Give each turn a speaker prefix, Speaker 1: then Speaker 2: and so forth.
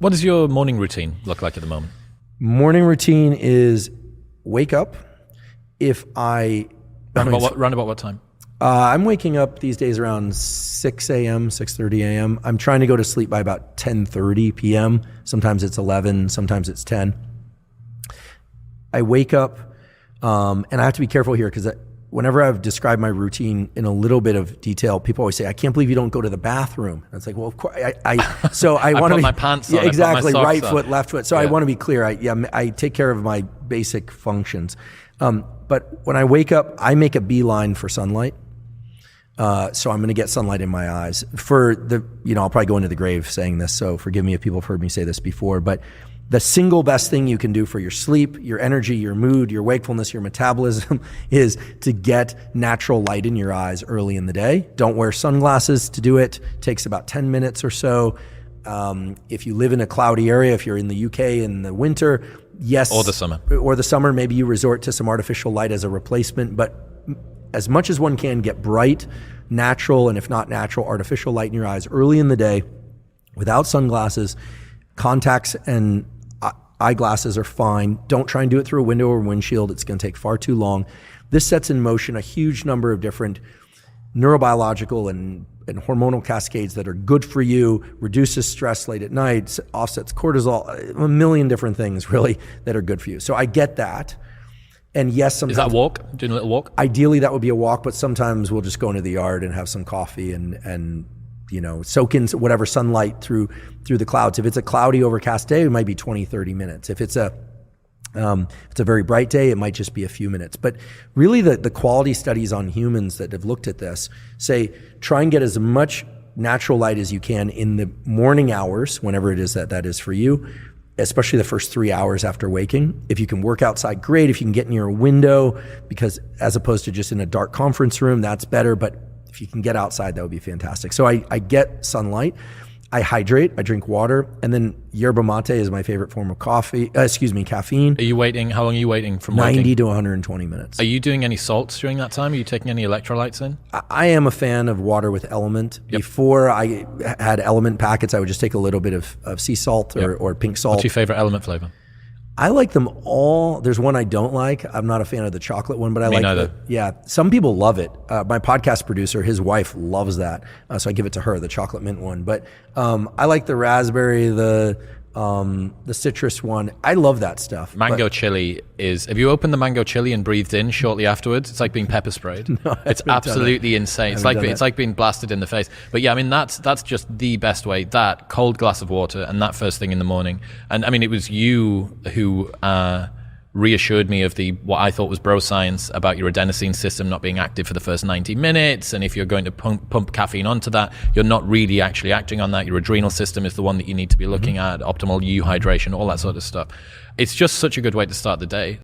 Speaker 1: What does your morning routine look like at the moment?
Speaker 2: Morning routine is wake up.
Speaker 1: Round about what time?
Speaker 2: I'm waking up these days around 6 a.m., 6:30 a.m. I'm trying to go to sleep by about 10:30 p.m. Sometimes it's 11, sometimes it's 10. I wake up, and I have to be careful here because whenever I've described my routine in a little bit of detail, people always say, "I can't believe you don't go to the bathroom." And it's like, well, of course, I want to be
Speaker 1: my pants on.
Speaker 2: Yeah, exactly, right
Speaker 1: on.
Speaker 2: foot, left foot. So I want to be clear. I take care of my basic functions. But when I wake up, I make a beeline for sunlight. So I'm going to get sunlight in my eyes. I'll probably go into the grave saying this, so forgive me if people have heard me say this before, but the single best thing you can do for your sleep, your energy, your mood, your wakefulness, your metabolism is to get natural light in your eyes early in the day. Don't wear sunglasses to do it. It takes about 10 minutes or so. If you live in a cloudy area, if you're in the UK in the winter, yes.
Speaker 1: Or the summer,
Speaker 2: maybe you resort to some artificial light as a replacement, but as much as one can, get bright, natural, and if not natural, artificial light in your eyes early in the day without sunglasses. Contacts and eyeglasses are fine. Don't try and do it through a window or windshield. It's going to take far too long. This sets in motion a huge number of different neurobiological and hormonal cascades that are good for you, reduces stress late at night, offsets cortisol, a million different things really that are good for you. So I get that. And yes, sometimes.
Speaker 1: Is that a walk? Doing a little walk?
Speaker 2: Ideally, that would be a walk, but sometimes we'll just go into the yard and have some coffee and soak in whatever sunlight through the clouds. If it's a cloudy, overcast day, it might be 20, 30 minutes. If it's a very bright day, it might just be a few minutes. But really the quality studies on humans that have looked at this say, try and get as much natural light as you can in the morning hours, whenever it is that is for you, especially the first 3 hours after waking. If you can work outside, great. If you can get near a window, because as opposed to just in a dark conference room, that's better. But if you can get outside, that would be fantastic. So I get sunlight. I hydrate, I drink water, and then yerba mate is my favorite form of caffeine.
Speaker 1: Are you waiting? How long are you waiting from
Speaker 2: 90
Speaker 1: waking?
Speaker 2: to 120 minutes.
Speaker 1: Are you doing any salts during that time? Are you taking any electrolytes in?
Speaker 2: I am a fan of water with Element. Yep. Before I had Element packets, I would just take a little bit of sea salt or pink salt.
Speaker 1: What's your favorite Element flavor?
Speaker 2: I like them all. There's one I don't like. I'm not a fan of the chocolate one, but I like it. Yeah, some people love it. My podcast producer, his wife loves that, so I give it to her, the chocolate mint one. But I like the raspberry, the citrus one. I love that stuff.
Speaker 1: Mango chili is. Have you opened the mango chili and breathed in shortly afterwards? It's like being pepper sprayed.
Speaker 2: No,
Speaker 1: it's absolutely insane. It's like being blasted in the face. But yeah, I mean that's just the best way. That cold glass of water and that first thing in the morning. And I mean it was you who reassured me of what I thought was bro science about your adenosine system not being active for the first 90 minutes. And if you're going to pump caffeine onto that, you're not really actually acting on that. Your adrenal system is the one that you need to be looking at, optimal hydration, all that sort of stuff. It's just such a good way to start the day.